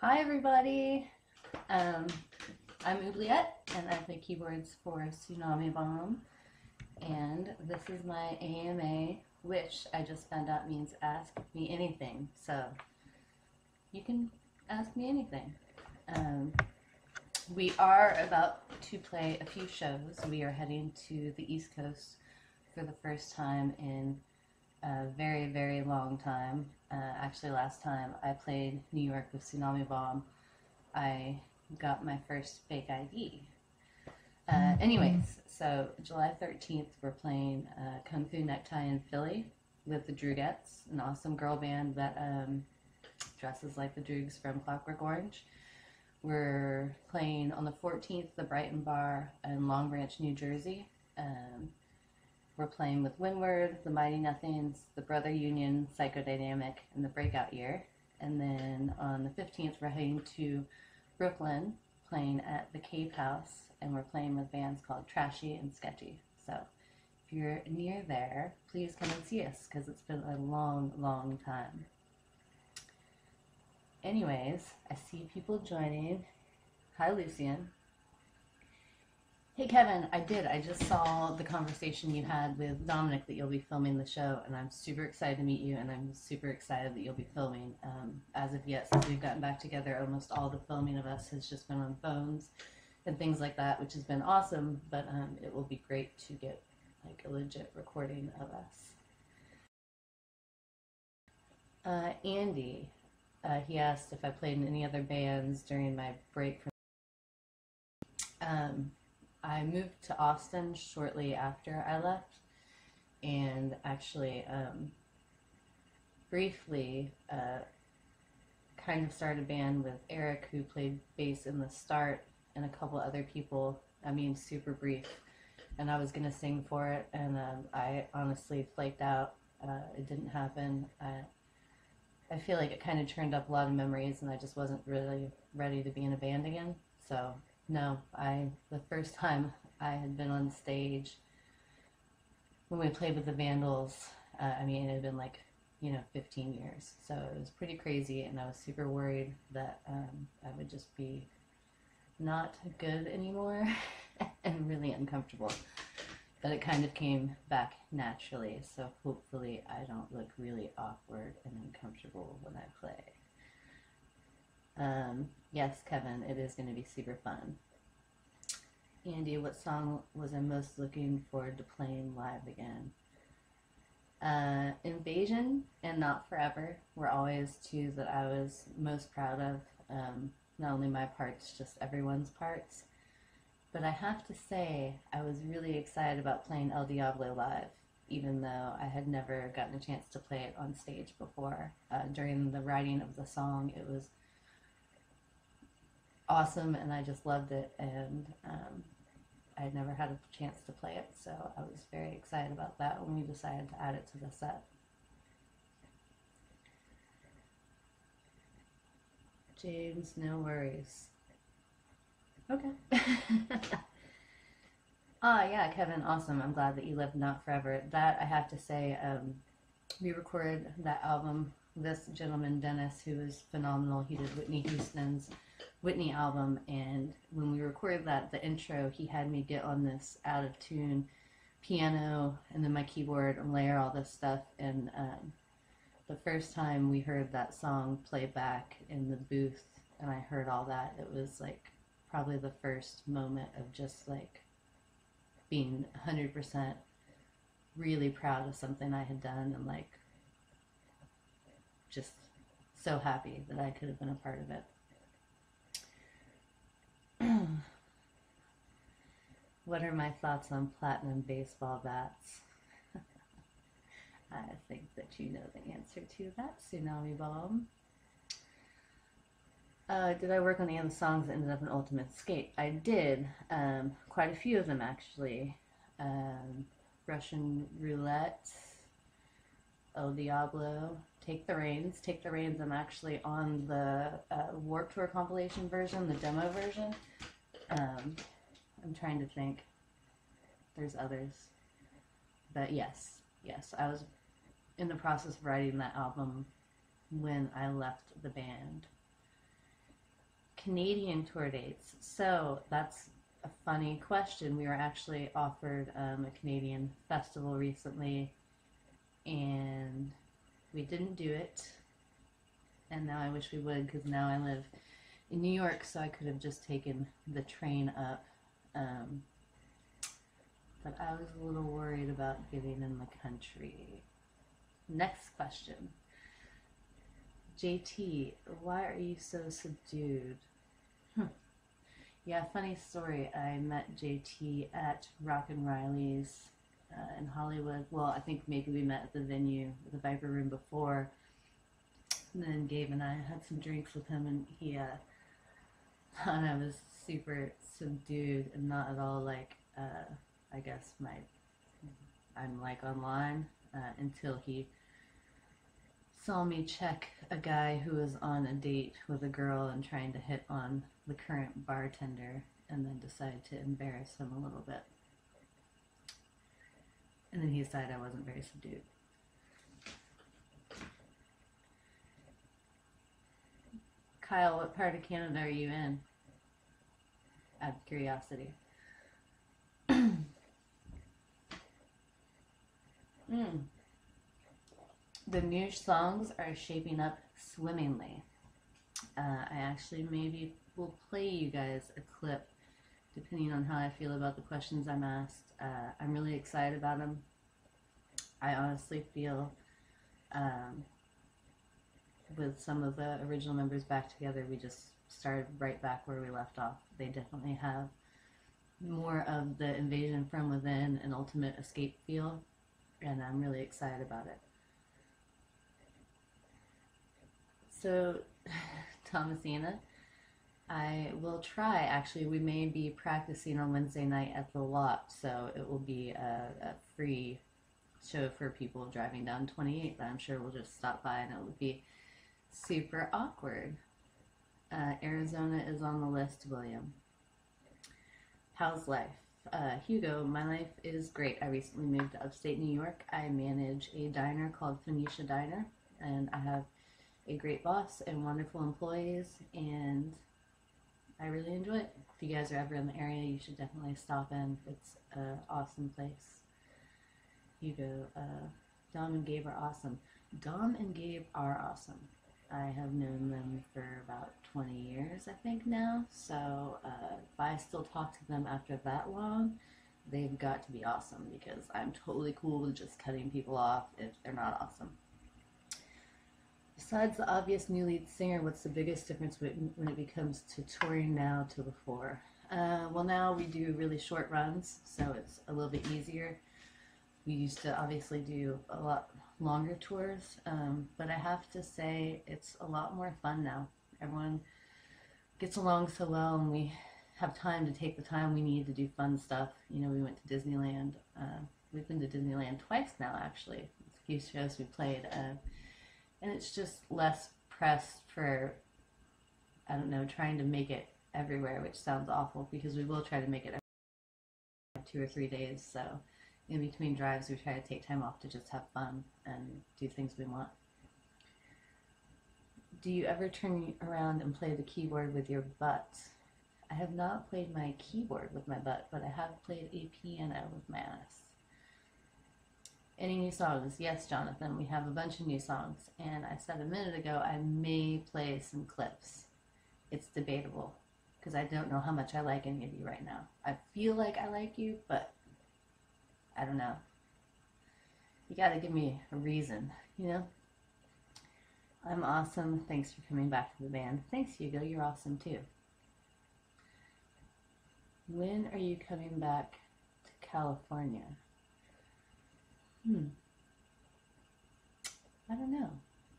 Hi everybody, I'm Oobliette and I play keyboards for Tsunami Bomb, and this is my AMA, which I just found out means ask me anything, so you can ask me anything. We are about to play a few shows. We are heading to the East Coast for the first time in a very, very long time. Actually, last time I played New York with Tsunami Bomb, I got my first fake ID. Anyways, so July 13th, we're playing Kung Fu Necktie in Philly with the Droogettes, an awesome girl band that dresses like the Droogs from Clockwork Orange. We're playing on the 14th, the Brighton Bar in Long Branch, New Jersey. We're playing with Windward, the Mighty Nothings, the Brother Union, Psychodynamic, and the Breakout Year. And then on the 15th, we're heading to Brooklyn, playing at the Cave House, and we're playing with bands called Trashy and Sketchy. So if you're near there, please come and see us, because it's been a long, long time. Anyways, I see people joining. Hi, Lucian. Hey Kevin, I just saw the conversation you had with Dominic that you'll be filming the show, and I'm super excited to meet you, and I'm super excited that you'll be filming. As of yet, since we've gotten back together, almost all the filming of us has just been on phones and things like that, which has been awesome, but it will be great to get like a legit recording of us. Andy, he asked if I played in any other bands during my break from I moved to Austin shortly after I left, and actually briefly kind of started a band with Eric, who played bass in the start, and a couple other people. I mean, super brief, and I was going to sing for it, and I honestly flaked out. It didn't happen. I feel like it kind of turned up a lot of memories, and I just wasn't really ready to be in a band again, so no, the first time I had been on stage when we played with the Vandals, I mean, it had been like, 15 years. So it was pretty crazy, and I was super worried that I would just be not good anymore and really uncomfortable. But it kind of came back naturally, so hopefully I don't look really awkward and uncomfortable when I play. Yes, Kevin, it is going to be super fun. Andy, what song was I most looking forward to playing live again? Invasion and Not Forever were always two that I was most proud of. Not only my parts, just everyone's parts. But I have to say, I was really excited about playing El Diablo live, even though I had never gotten a chance to play it on stage before. During the writing of the song, it was awesome, and I just loved it, and I had never had a chance to play it, so I was very excited about that when we decided to add it to the set. James, no worries. Okay. Yeah, Kevin, awesome. I'm glad that you lived Not Forever. That, I have to say, we recorded that album. This gentleman, Dennis, who was phenomenal, he did Whitney Houston's Whitney album, and when we recorded that, the intro, he had me get on this out of tune piano and then my keyboard and layer all this stuff, and the first time we heard that song play back in the booth and I heard all that, it was like probably the first moment of just like being 100% really proud of something I had done, and like just so happy that I could have been a part of it. What are my thoughts on platinum baseball bats? I think that you know the answer to that, Tsunami Bomb. Did I work on any of the songs that ended up in Ultimate Escape? I did. Quite a few of them, actually. Russian Roulette, El Diablo, Take the Reins. Take the Reins, I'm actually on the Warped Tour compilation version, the demo version. I'm trying to think. There's others. But yes, I was in the process of writing that album when I left the band. Canadian tour dates. So that's a funny question. We were actually offered a Canadian festival recently, and we didn't do it. And now I wish we would, because now I live in New York, so I could have just taken the train up. But I was a little worried about getting in the country. Next question. JT, why are you so subdued? Yeah, funny story. I met JT at Rockin' Riley's in Hollywood. Well, I think maybe we met at the venue, the Viper Room, before. And then Gabe and I had some drinks with him, and he thought I was super subdued and not at all like, I guess I'm like online, until he saw me check a guy who was on a date with a girl and trying to hit on the current bartender, and then decided to embarrass him a little bit. And then he decided I wasn't very subdued. Kyle, what part of Canada are you in? Out of curiosity. The new songs are shaping up swimmingly. I actually maybe will play you guys a clip depending on how I feel about the questions I'm asked. I'm really excited about them. I honestly feel with some of the original members back together, we just started right back where we left off. They definitely have more of the invasion from within and ultimate escape feel, and I'm really excited about it. So, Thomasina, I will try. Actually, we may be practicing on Wednesday night at the lot, so it will be a free show for people driving down 28th. I'm sure we'll just stop by and it will be super awkward. Arizona is on the list, William. How's life? Hugo, my life is great. I recently moved to upstate New York. I manage a diner called Phoenicia Diner, and I have a great boss and wonderful employees, and I really enjoy it. If you guys are ever in the area, you should definitely stop in. It's an awesome place. Hugo, Dom and Gabe are awesome. Dom and Gabe are awesome. I have known them for about 20 years, I think now, so if I still talk to them after that long, they've got to be awesome, because I'm totally cool with just cutting people off if they're not awesome. Besides the obvious new lead singer, what's the biggest difference when it becomes to touring now to before? Well, now we do really short runs, so it's a little bit easier. We used to obviously do a lot longer tours, but I have to say it's a lot more fun now. Everyone gets along so well, and we have time to take the time we need to do fun stuff. You know, we went to Disneyland. We've been to Disneyland twice now, actually. It's a few shows we played, and it's just less pressed for, I don't know, trying to make it everywhere, which sounds awful, because we will try to make it every 2 or 3 days, so in between drives we try to take time off to just have fun and do things we want. Do you ever turn around and play the keyboard with your butt? I have not played my keyboard with my butt, but I have played a piano with my ass. Any new songs? Yes, Jonathan, we have a bunch of new songs, and I said a minute ago I may play some clips. It's debatable, because I don't know how much I like any of you right now. I feel like I like you, but I don't know. You gotta give me a reason, you know? I'm awesome. Thanks for coming back to the band. Thanks, Hugo. You're awesome, too. When are you coming back to California? I don't know,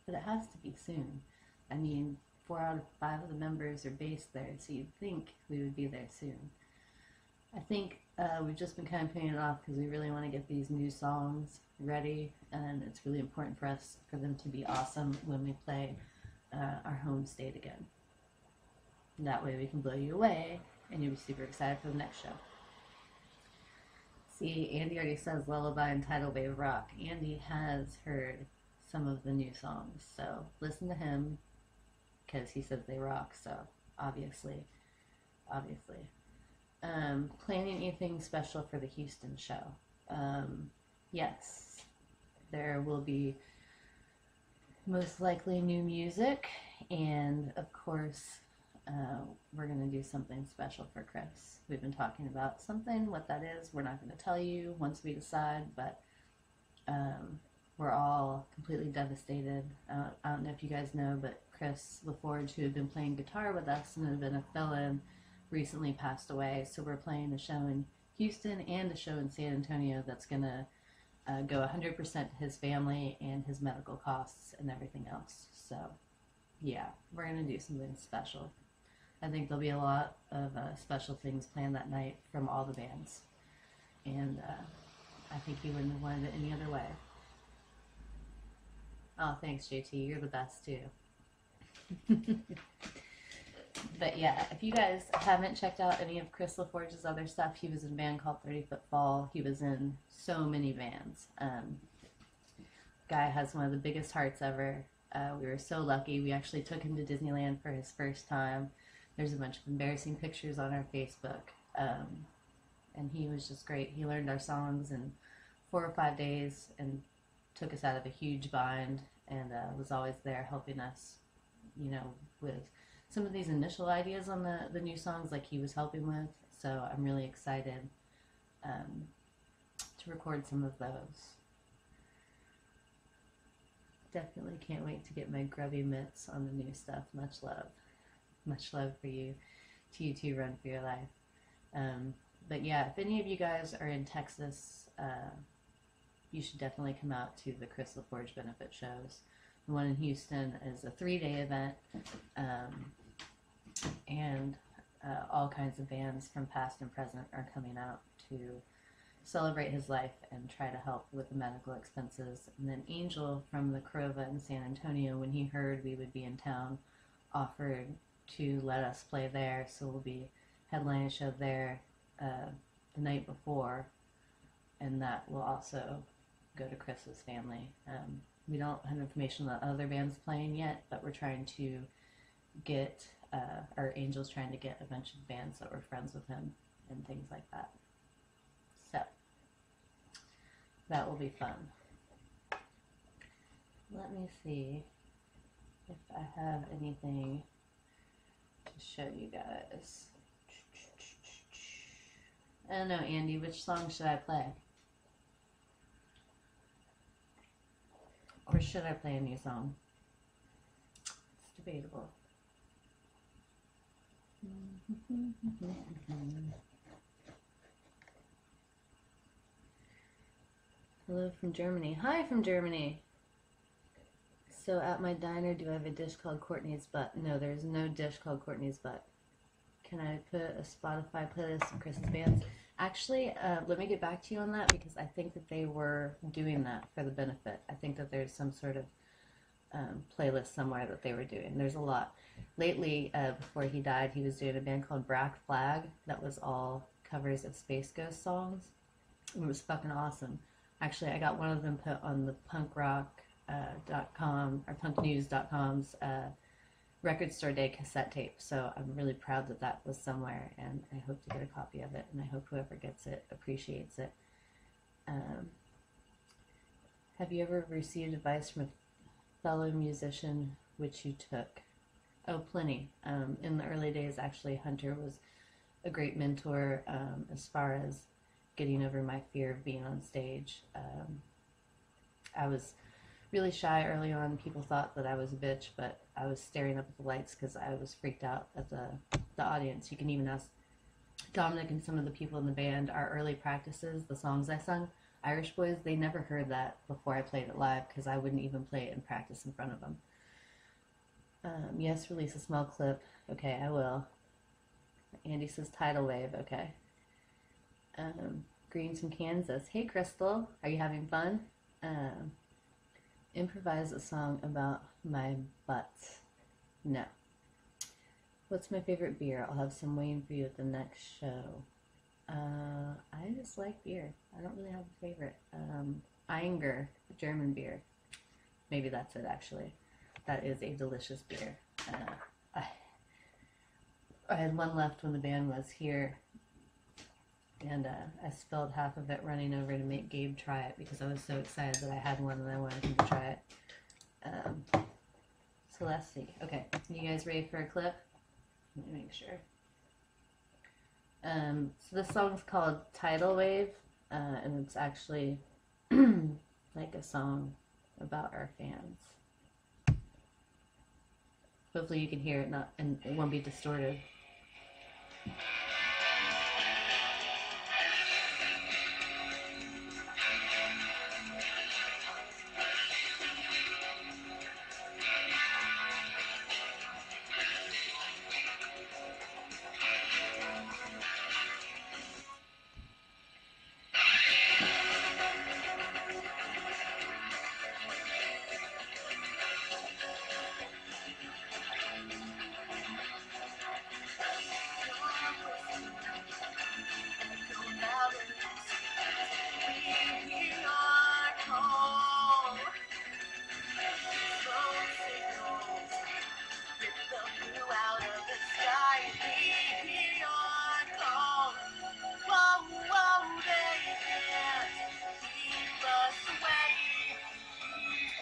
but it has to be soon. I mean, 4 out of 5 of the members are based there, so you'd think we would be there soon. I think we've just been kind of putting it off because we really want to get these new songs ready, and it's really important for us for them to be awesome when we play our home state again. And that way we can blow you away, and you'll be super excited for the next show. See, Andy already says Lullaby and Tidal Wave rock. Andy has heard some of the new songs, so listen to him, because he says they rock, so obviously. Obviously. Planning anything special for the Houston show? Yes. There will be most likely new music, and of course, we're going to do something special for Chris. We've been talking about something. What that is, we're not going to tell you once we decide, but we're all completely devastated. I don't know if you guys know, but Chris LaForge, who had been playing guitar with us and had been a fill-in, recently passed away. So we're playing a show in Houston and a show in San Antonio that's going to go 100% to his family and his medical costs and everything else. So yeah, we're going to do something special. I think there'll be a lot of special things planned that night from all the bands. And I think he wouldn't have wanted it any other way. Oh, thanks, JT. You're the best, too. But yeah, if you guys haven't checked out any of Chris LaForge's other stuff, he was in a band called 30 Foot Fall. He was in so many bands. Guy has one of the biggest hearts ever. We were so lucky. We actually took him to Disneyland for his first time. There's a bunch of embarrassing pictures on our Facebook. And he was just great. He learned our songs in 4 or 5 days and took us out of a huge bind, and was always there helping us, you know, with some of these initial ideas on the new songs, like he was helping with. So I'm really excited to record some of those. Definitely can't wait to get my grubby mitts on the new stuff. Much love. Much love for you. To you too, Run For Your Life. But yeah, if any of you guys are in Texas, you should definitely come out to the Chris LaForge benefit shows. The one in Houston is a 3-day event, and all kinds of bands from past and present are coming out to celebrate his life and try to help with the medical expenses. And then Angel from the Crova in San Antonio, when he heard we would be in town, offered to let us play there, so we'll be headlining a show there the night before, and that will also go to Chris's family. We don't have information on other bands playing yet, but we're trying to get, or Angel's trying to get a bunch of bands that were friends with him and things like that. So, that will be fun. Let me see if I have anything to show you guys. I don't know, Andy, which song should I play? Or should I play a new song? It's debatable. Hello from Germany. Hi from Germany. So at my diner, do I have a dish called Courtney's Butt? No, there's no dish called Courtney's Butt. Can I put a Spotify playlist of Chris's bands? Actually, let me get back to you on that, because I think that they were doing that for the benefit. I think that there's some sort of playlist somewhere that they were doing. There's a lot. Lately, before he died, he was doing a band called Black Flag that was all covers of Space Ghost songs. It was fucking awesome. Actually, I got one of them put on the punkrock.com or punknews.com's record store day cassette tape, so I'm really proud that that was somewhere, and I hope to get a copy of it, and I hope whoever gets it appreciates it. Have you ever received advice from a fellow musician which you took? Oh, plenty. In the early days, actually, Hunter was a great mentor as far as getting over my fear of being on stage. I was really shy early on. People thought that I was a bitch, but I was staring up at the lights because I was freaked out at the audience. You can even ask Dominic and some of the people in the band. Our early practices, the songs I sung, Irish Boys, they never heard that before I played it live, because I wouldn't even play it in practice in front of them. Yes, release a small clip. Okay, I will. Andy says tidal wave. Okay. Greens from Kansas. Hey, Crystal. Are you having fun? Improvise a song about my butts. No. What's my favorite beer? I'll have some waiting for you at the next show. I just like beer. I don't really have a favorite. Einger, German beer. Maybe that's it, actually. That is a delicious beer. I had one left when the band was here, and I spilled half of it running over to make Gabe try it because I was so excited that I had one and I wanted him to try it. So let's see. Okay, you guys ready for a clip? Let me make sure. So this song's called Tidal Wave, and it's actually like a song about our fans. Hopefully you can hear it, and it won't be distorted.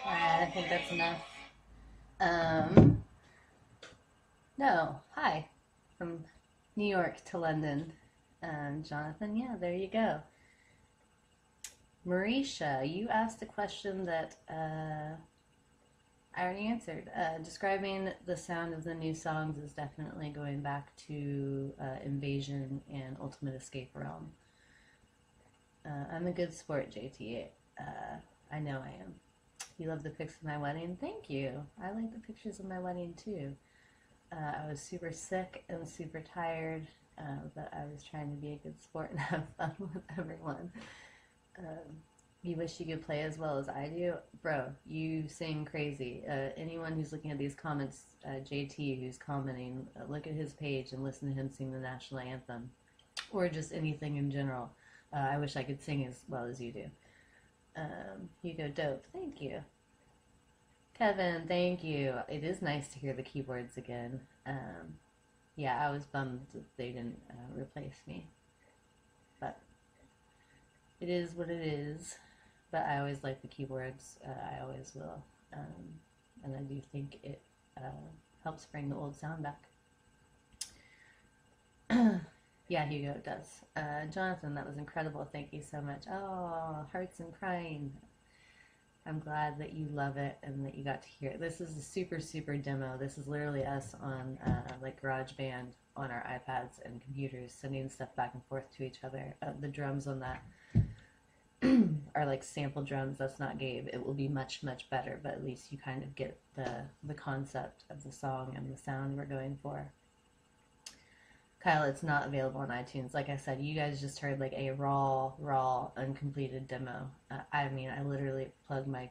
Alright, I think that's enough. No, hi, from New York to London. Jonathan, yeah, there you go. Marisha, you asked a question that I already answered. Describing the sound of the new songs is definitely going back to Invasion and Ultimate Escape Realm. I'm a good sport, JT. I know I am. You love the pics of my wedding? Thank you. I like the pictures of my wedding too. I was super sick and super tired, but I was trying to be a good sport and have fun with everyone. You wish you could play as well as I do? Bro, you sing crazy. Anyone who's looking at these comments, JT who's commenting, look at his page and listen to him sing the national anthem. Or just anything in general. I wish I could sing as well as you do. Hugo, dope. Thank you. Kevin, thank you. It is nice to hear the keyboards again. Yeah, I was bummed that they didn't replace me. But it is what it is. But I always like the keyboards. I always will. And I do think it helps bring the old sound back. Yeah, Hugo, it does. Jonathan, that was incredible. Thank you so much. Oh, hearts and crying. I'm glad that you love it and that you got to hear it. This is a super, super demo. This is literally us on like GarageBand on our iPads and computers, sending stuff back and forth to each other. The drums on that are like sample drums. That's not Gabe. It will be much, much better, but at least you kind of get the concept of the song and the sound we're going for. Kyle, it's not available on iTunes. Like I said, you guys just heard like a raw, uncompleted demo. I mean, I literally plugged my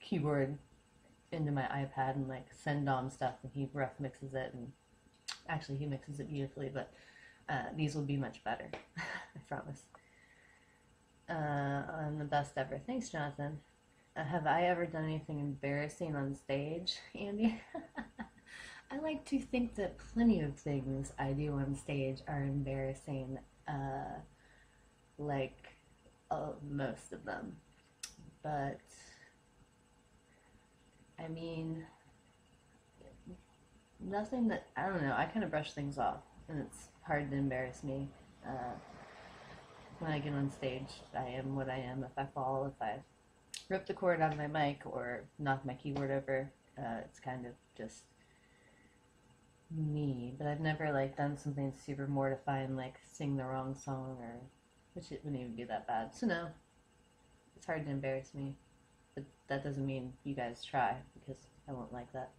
keyboard into my iPad and like send Dom stuff, and he rough mixes it, and actually he mixes it beautifully, but these will be much better. I promise. I'm the best ever. Thanks, Jonathan. Have I ever done anything embarrassing on stage, Andy? I like to think that plenty of things I do on stage are embarrassing, like most of them. But, I mean, nothing that, I don't know, I kind of brush things off, and it's hard to embarrass me. When I get on stage, I am what I am. If I fall, if I rip the cord out of my mic or knock my keyboard over, it's kind of just me. But I've never like done something super mortifying like sing the wrong song, or which it wouldn't even be that bad. So no, it's hard to embarrass me, but that doesn't mean you guys try, because I won't like that.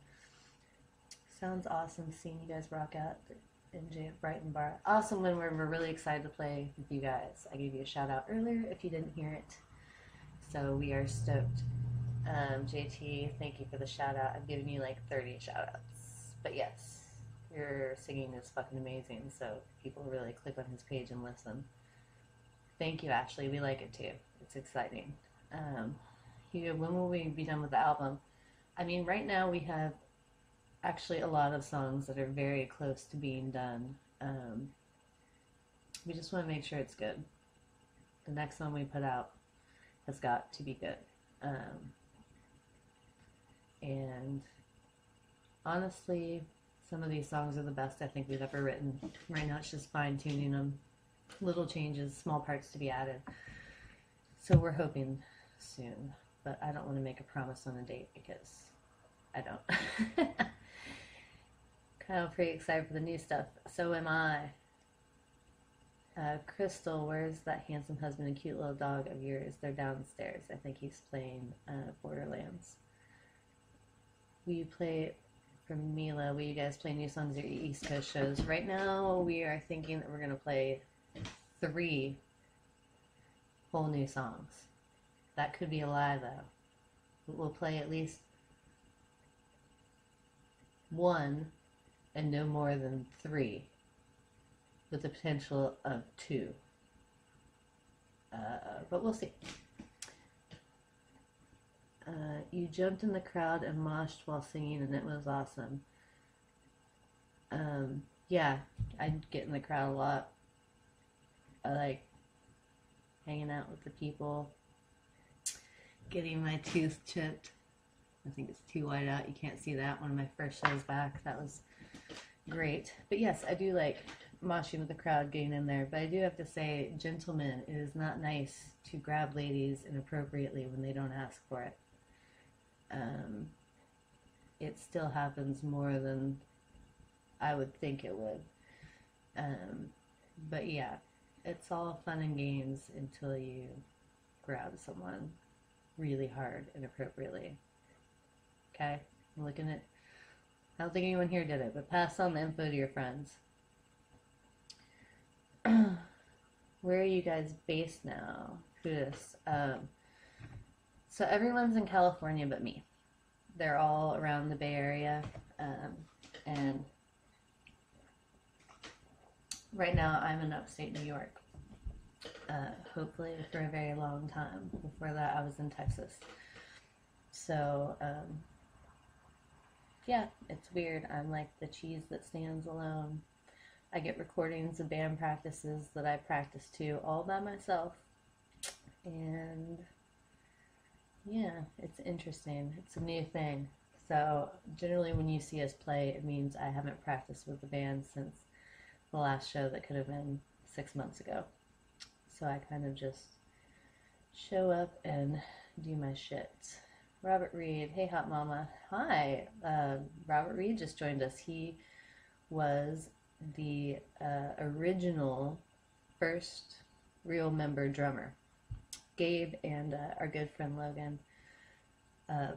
Sounds awesome seeing you guys rock out MJ at Brighton Bar. Awesome when we're really excited to play with you guys. I gave you a shout out earlier if you didn't hear it, so we are stoked. JT, thank you for the shout out. I've given you like 30 shout outs, but yes, your singing is fucking amazing, so people really click on his page and listen. Thank you, Ashley. We like it too. It's exciting. Hugo, when will we be done with the album? I mean, right now we have, actually a lot of songs that are very close to being done. We just want to make sure it's good. The next one we put out has got to be good. And honestly, some of these songs are the best I think we've ever written. Right now it's just fine-tuning them. Little changes, small parts to be added. So we're hoping soon. But I don't want to make a promise on a date because I don't. Kind of pretty excited for the new stuff. So am I. Crystal, where's that handsome husband and cute little dog of yours? They're downstairs. I think he's playing Borderlands. Will you play, from Mila, will you guys play new songs at your East Coast shows? Right now we are thinking that we're going to play 3 whole new songs. That could be a lie though. We'll play at least 1 and no more than 3. With the potential of 2. But we'll see. You jumped in the crowd and moshed while singing and it was awesome. Yeah, I get in the crowd a lot. I like hanging out with the people, getting my tooth chipped. I think it's too wide out. You can't see that. One of my first shows back. That was great. But yes, I do like moshing with the crowd, getting in there. But I do have to say, gentlemen, it is not nice to grab ladies inappropriately when they don't ask for it. It still happens more than I would think it would. But yeah, it's all fun and games until you grab someone really hard inappropriately. Okay? I'm looking at... I don't think anyone here did it, but pass on the info to your friends. Where are you guys based now? Who's so everyone's in California but me. They're all around the Bay Area, and right now I'm in upstate New York. Hopefully for a very long time. Before that I was in Texas. So yeah, it's weird. I'm like the cheese that stands alone. I get recordings of band practices that I practice to all by myself. And yeah, it's interesting. It's a new thing. So generally when you see us play, it means I haven't practiced with the band since the last show that could have been 6 months ago. So I kind of just show up and do my shit. Robert Reed, hey hot mama. Hi, Robert Reed just joined us. He was the original first real member drummer. Gabe and our good friend Logan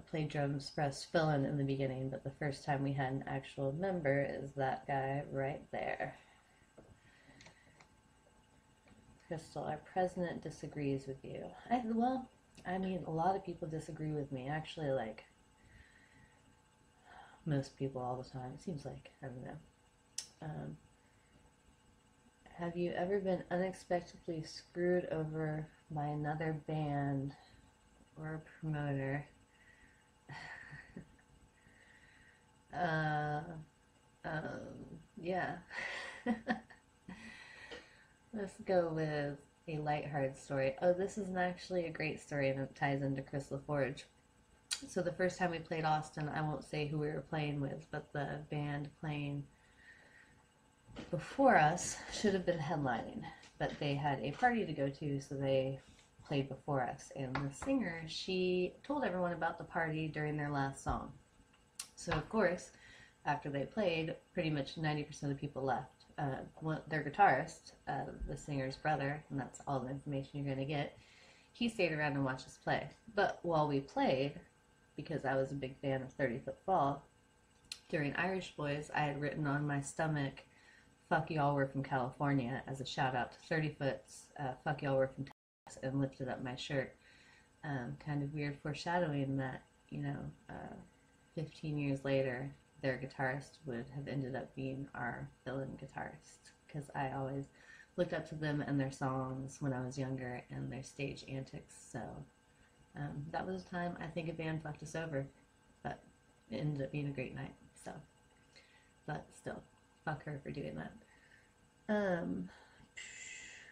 played drums for us fill-in in the beginning, but the first time we had an actual member is that guy right there. Crystal, our president disagrees with you. Well, I mean, a lot of people disagree with me. Actually, like, most people all the time. It seems like, I don't know. Have you ever been unexpectedly screwed over by another band or promoter? Yeah. Let's go with a lighthearted story. Oh, this is actually a great story and it ties into Crystal Forge. So the first time we played Austin, I won't say who we were playing with, but the band playing before us should have been headlining, but they had a party to go to, so they played before us. And the singer, she told everyone about the party during their last song. So of course, after they played, pretty much 90% of the people left. Their guitarist, the singer's brother, and that's all the information you're going to get, he stayed around and watched us play. But while we played, because I was a big fan of 30 Foot Fall, during Irish Boys, I had written on my stomach, "Fuck y'all, we're from California," as a shout out to 30 Foot's "Fuck y'all, we're from Texas," and lifted up my shirt. Kind of weird foreshadowing that, 15 years later, their guitarist would have ended up being our fill-in guitarist, because I always looked up to them and their songs when I was younger and their stage antics. So that was a time I think a band fucked us over, but it ended up being a great night. So but still, fuck her for doing that.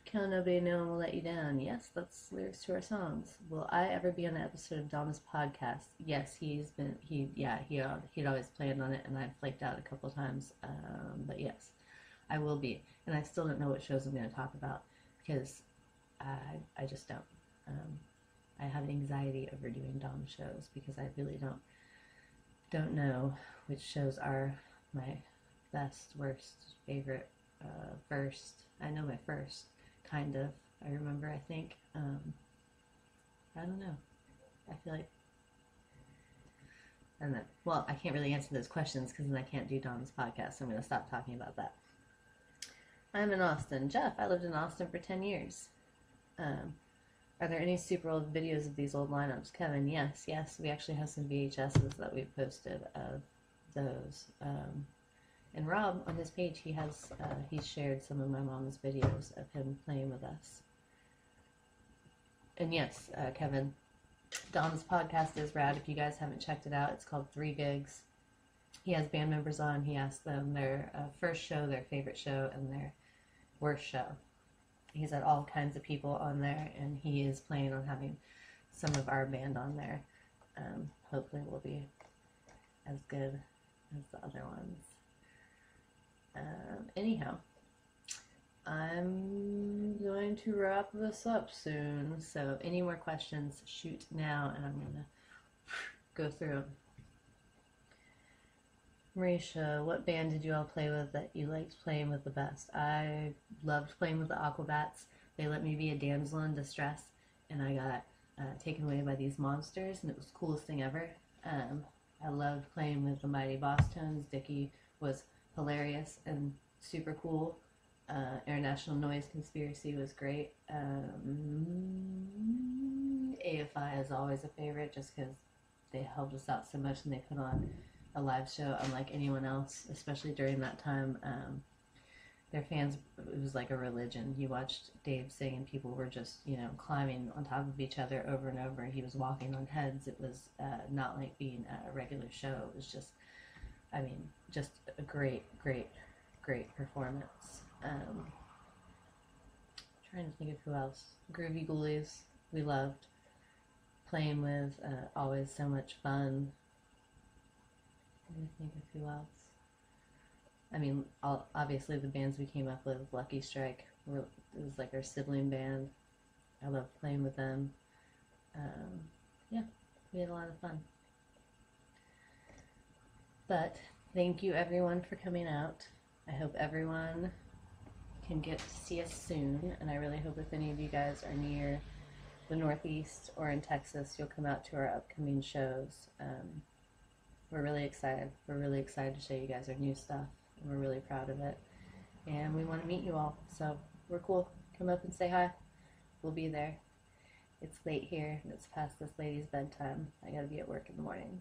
Can't nobody know and will let you down. Yes, that's lyrics to our songs. Will I ever be on an episode of Donna's podcast? Yes, he'd always planned on it, and I've flaked out a couple times. But yes, I will be. And I still don't know what shows I'm going to talk about, because I just don't. I have anxiety over doing Dom shows, because I really don't know which shows are my best, worst, favorite, first. I know my first, kind of. I remember, I think. I don't know. I feel like, I don't know. Well, I can't really answer those questions because then I can't do Dom's podcast, so I'm going to stop talking about that. I'm in Austin. Jeff, I lived in Austin for 10 years. Are there any super old videos of these old lineups? Kevin, yes. We actually have some VHSs that we've posted of those. And Rob, on his page, he's shared some of my mom's videos of him playing with us. And yes, Kevin, Dom's podcast is rad. If you guys haven't checked it out, it's called 3 Gigs. He has band members on. He asks them their first show, their favorite show, and their worst show. He's had all kinds of people on there, and he is planning on having some of our band on there. Hopefully it will be as good as the other ones. Anyhow, I'm going to wrap this up soon, so any more questions, shoot now, and I'm going to go through them. Marisha, what band did you all play with that you liked playing with the best? I loved playing with the Aquabats. They let me be a damsel in distress, and I got taken away by these monsters, and it was the coolest thing ever. I loved playing with the Mighty Boss Tones. Dickie was hilarious and super cool. International Noise Conspiracy was great. AFI is always a favorite just because they helped us out so much and they put on a live show unlike anyone else, especially during that time. Their fans, it was like a religion. You watched Dave sing and people were just, climbing on top of each other over and over. He was walking on heads. It was not like being at a regular show. It was just, just a great, great, great performance. Trying to think of who else. Groovy Ghoulies, we loved playing with. Always so much fun. Let me think of who else. Obviously the bands we came up with, Lucky Strike, it was like our sibling band. I loved playing with them. Yeah, we had a lot of fun. But thank you everyone for coming out. I hope everyone can get to see us soon, and I really hope if any of you guys are near the Northeast or in Texas, you'll come out to our upcoming shows. We're really excited. We're really excited to show you guys our new stuff, and we're really proud of it. And we want to meet you all, so we're cool. Come up and say hi. We'll be there. It's late here, and it's past this lady's bedtime. I gotta be at work in the morning.